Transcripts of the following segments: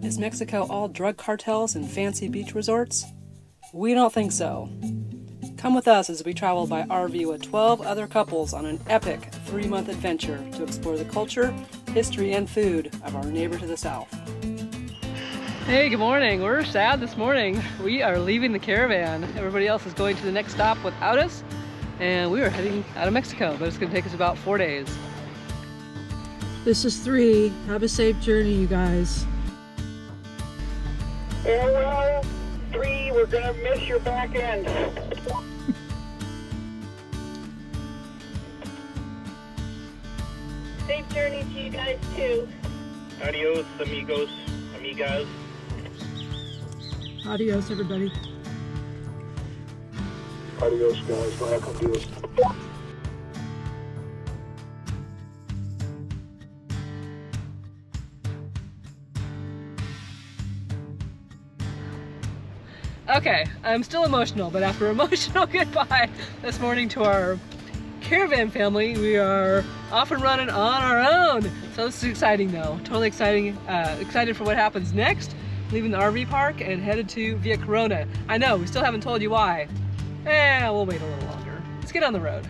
Is Mexico all drug cartels and fancy beach resorts? We don't think so. Come with us as we travel by RV with 12 other couples on an epic 3-month adventure to explore the culture, history, and food of our neighbor to the south. Hey, good morning. We're sad this morning. We are leaving the caravan. Everybody else is going to the next stop without us, and we are heading out of Mexico, but it's going to take us about 4 days. This is 3. Have a safe journey, you guys. Farewell, 3. We're gonna miss your back end. Safe journey to you guys too. Adios, amigos, amigas. Adios, everybody. Adios, guys. Welcome to us. Okay, I'm still emotional, but after emotional goodbye this morning to our caravan family, we are off and running on our own. So this is exciting though, totally exciting. Excited for what happens next. Leaving the RV park and headed to Villa Corona. I know, we still haven't told you why. We'll wait a little longer. Let's get on the road.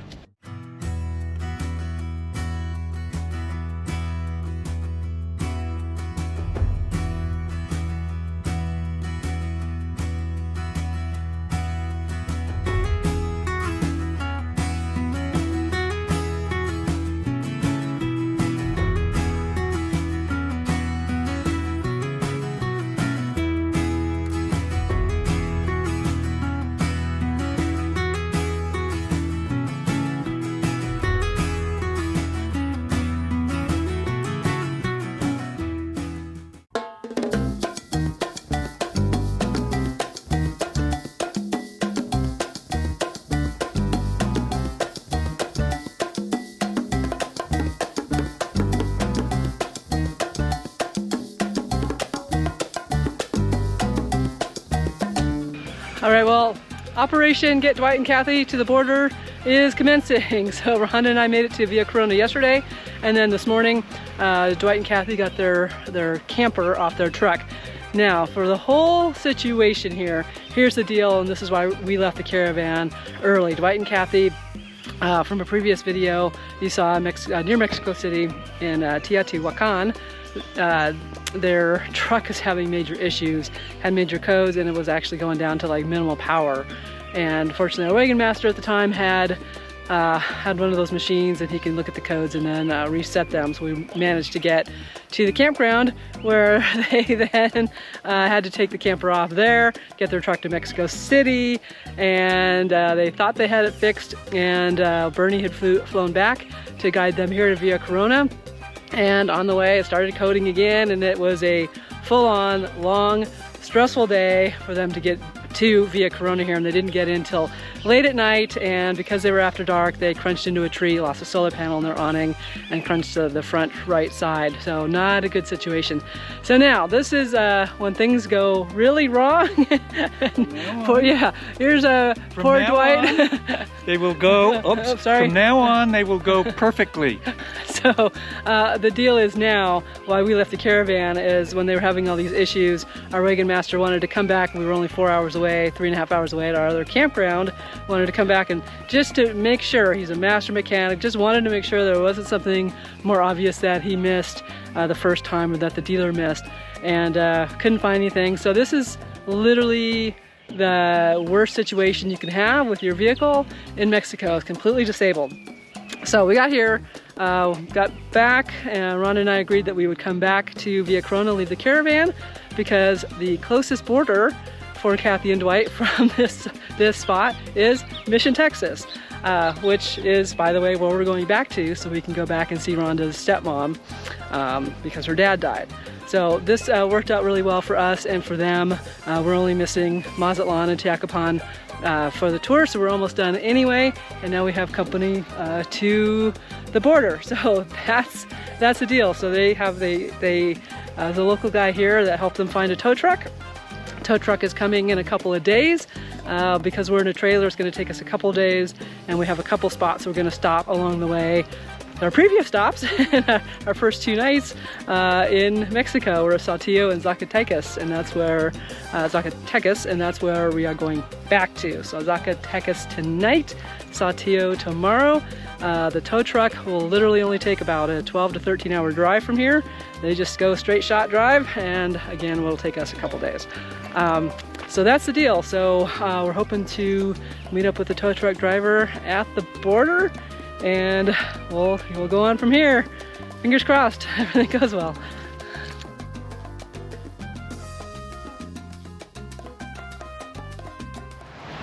All right, well, Operation Get Dwight and Kathy to the Border is commencing. So Rhonda and I made it to Villa Corona yesterday, and then this morning, Dwight and Kathy got their camper off their truck. Now, for the whole situation here, here's the deal, and this is why we left the caravan early. Dwight and Kathy, from a previous video, you saw near Mexico City in Teotihuacan, their truck is having major issues, had major codes, and it was actually going down to like minimal power. And fortunately, our wagon master at the time had one of those machines that he can look at the codes and then reset them. So we managed to get to the campground where they then had to take the camper off there, get their truck to Mexico City, and they thought they had it fixed, and Bernie had flown back to guide them here to Villa Corona. And on the way, it started coding again, and it was a full-on, long, stressful day for them to get to Villa Corona here, and they didn't get in till late at night, and because they were after dark, they crunched into a tree, lost a solar panel in their awning, and crunched the front right side. So not a good situation. So now, this is when things go really wrong. Here's poor Dwight. They will go, from now on, they will go perfectly. So the deal is now, why we left the caravan is when they were having all these issues, our wagon master wanted to come back. We were only 4 hours away, 3.5 hours away at our other campground, wanted to come back and just to make sure, he's a master mechanic, just wanted to make sure there wasn't something more obvious that he missed the first time or that the dealer missed, and couldn't find anything. So this is literally the worst situation you can have with your vehicle in Mexico. It's completely disabled. So we got here, got back, and Rhonda and I agreed that we would come back to Villa Corona, leave the caravan, because the closest border for Kathy and Dwight from this spot is Mission, Texas, which is, by the way, where we're going back to, so we can go back and see Rhonda's stepmom, because her dad died. So this worked out really well for us and for them. We're only missing Mazatlan and Teacapan for the tour, so we're almost done anyway, and now we have company to the border. So that's the deal. So they have the local guy here that helped them find a tow truck. Tow truck is coming in a couple of days. Because we're in a trailer, it's going to take us a couple of days, and we have a couple spots, so we're going to stop along the way our previous stops, our first 2 nights in Mexico. We're at Saltillo and Zacatecas, and that's where we are going back to. So Zacatecas tonight, Saltillo tomorrow. The tow truck will literally only take about a 12 to 13 hour drive from here. They just go straight shot drive, and again, it'll take us a couple days. So that's the deal. So we're hoping to meet up with the tow truck driver at the border, and we'll go on from here. Fingers crossed, everything goes well.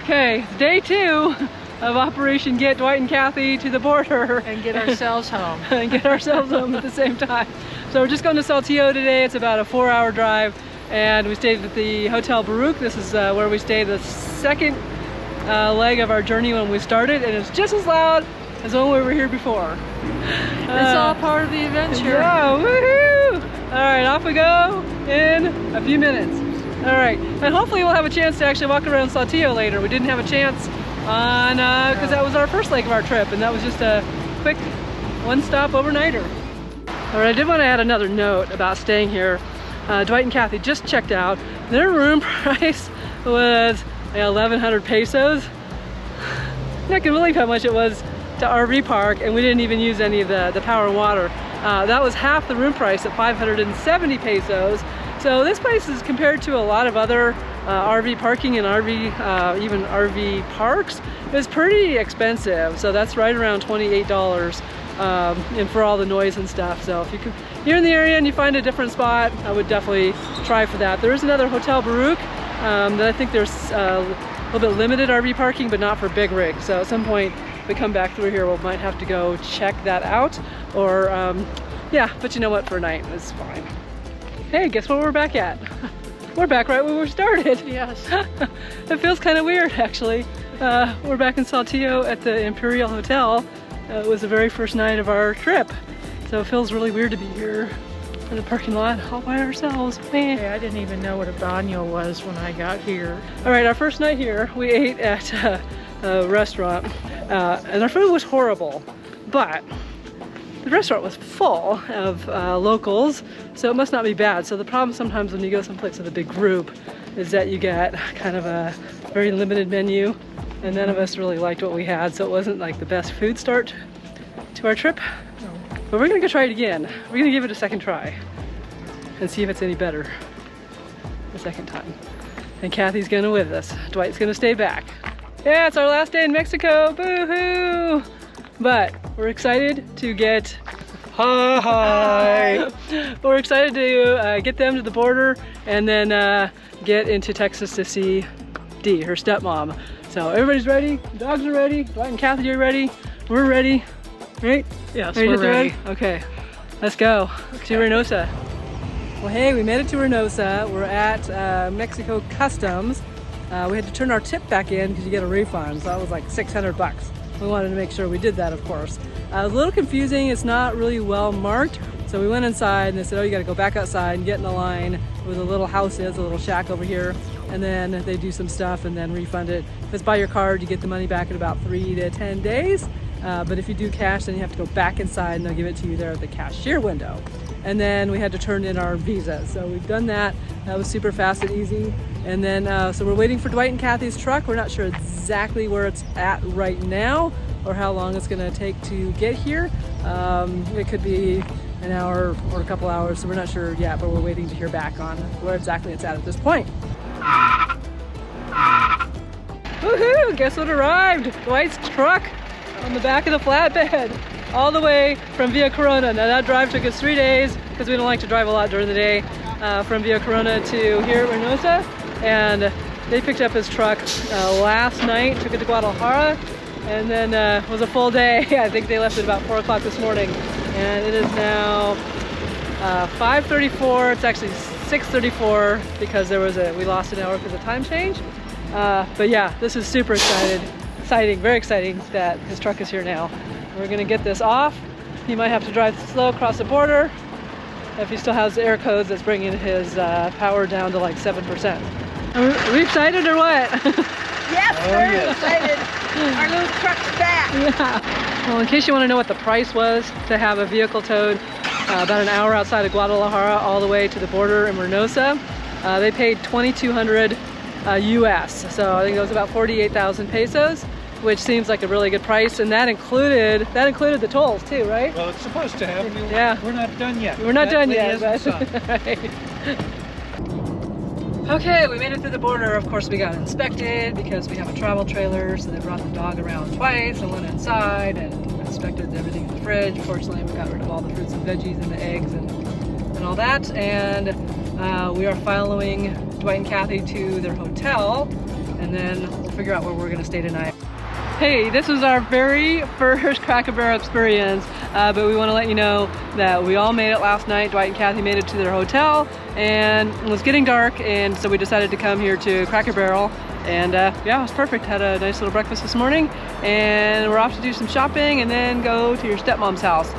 Okay, it's day 2 of Operation Get Dwight and Kathy to the border. And get ourselves home. And get ourselves home at the same time. So we're just going to Saltillo today. It's about a 4-hour drive, and we stayed at the Hotel Baruch. This is where we stayed the second leg of our journey when we started, and it's just as loud as when we were here before. It's all part of the adventure. Yeah, woohoo! All right, off we go in a few minutes. All right, and hopefully we'll have a chance to actually walk around Saltillo later. We didn't have a chance on because that was our first leg of our trip, and that was just a quick one-stop overnighter. All right, I did want to add another note about staying here. Dwight and Kathy just checked out. Their room price was 1,100 pesos. I can believe how much it was to RV park, and we didn't even use any of the power and water. That was half the room price at 570 pesos. So this place is compared to a lot of other RV parking and even RV parks, is pretty expensive. So that's right around $28 and for all the noise and stuff. So if you're in the area and you find a different spot, I would definitely try for that. There is another Hotel Baruch that I think there's a little bit limited RV parking, but not for big rigs. So at some point we come back through here, we might have to go check that out, or yeah, but you know what, for a night it's fine. Hey, guess what we're back at? We're back right where we started. Yes. It feels kind of weird, actually. We're back in Saltillo at the Imperial Hotel. It was the very first night of our trip, so it feels really weird to be here in the parking lot all by ourselves. Hey, I didn't even know what a baño was when I got here. All right, our first night here, we ate at a restaurant, and our food was horrible, but the restaurant was full of locals, so it must not be bad. So the problem sometimes when you go someplace with a big group is that you get kind of a very limited menu, and none of us really liked what we had, so it wasn't like the best food start to our trip. No. But we're gonna go try it again. We're gonna give it a second try and see if it's any better the second time. And Kathy's gonna with us. Dwight's gonna stay back. Yeah, it's our last day in Mexico, boo-hoo! But we're excited to get Hi! We're excited to get them to the border and then get into Texas to see Dee, her stepmom. So everybody's ready, the dogs are ready, Dwight and Kathy are ready, we're ready, right? Yes, ready we're to ready. Okay, let's go to Reynosa. Well, hey, we made it to Reynosa. We're at Mexico Customs. We had to turn our tip back in because you get a refund, so that was like 600 bucks. We wanted to make sure we did that, of course. It was a little confusing, it's not really well marked. So we went inside and they said, oh, you gotta go back outside and get in a line where the little house is, a little shack over here. And then they do some stuff and then refund it. If it's by your card, you get the money back in about 3 to 10 days. But if you do cash, then you have to go back inside and they'll give it to you there at the cashier window. And then we had to turn in our visa. So we've done that. That was super fast and easy. And then, so we're waiting for Dwight and Kathy's truck. We're not sure exactly where it's at right now or how long it's gonna take to get here. It could be an hour or a couple hours, so we're not sure yet, but we're waiting to hear back on where exactly it's at this point. Woohoo! Guess what arrived? Dwight's truck on the back of the flatbed, all the way from Villa Corona. Now that drive took us 3 days because we don't like to drive a lot during the day, from Villa Corona to here at Reynosa. And they picked up his truck last night, took it to Guadalajara, and then it was a full day. I think they left at about 4 o'clock this morning. And it is now 5:34. It's actually 6:34 because we lost an hour because of time change. But yeah, this is super exciting, very exciting that his truck is here now. We're gonna get this off. He might have to drive slow across the border. If he still has the air codes, that's bringing his power down to like 7%. Are we excited or what? Yes, very excited. Our little truck's back. Yeah. Well, in case you want to know what the price was to have a vehicle towed about an hour outside of Guadalajara all the way to the border in Reynosa, they paid $2,200 US. So I think it was about 48,000 pesos, which seems like a really good price. And that included the tolls too, right? Well, it's supposed to have. Yeah. We're not done yet. We're not done yet. But... Right. Okay, we made it through the border. Of course, we got inspected because we have a travel trailer, so they brought the dog around twice and went inside and inspected everything in the fridge. Fortunately, we got rid of all the fruits and veggies and the eggs and all that. And we are following Dwight and Kathy to their hotel, and then we'll figure out where we're going to stay tonight. Hey, this was our very first Cracker Barrel experience, but we want to let you know that we all made it last night. Dwight and Kathy made it to their hotel, and it was getting dark, and so we decided to come here to Cracker Barrel. And yeah, it was perfect. Had a nice little breakfast this morning, and we're off to do some shopping and then go to your stepmom's house.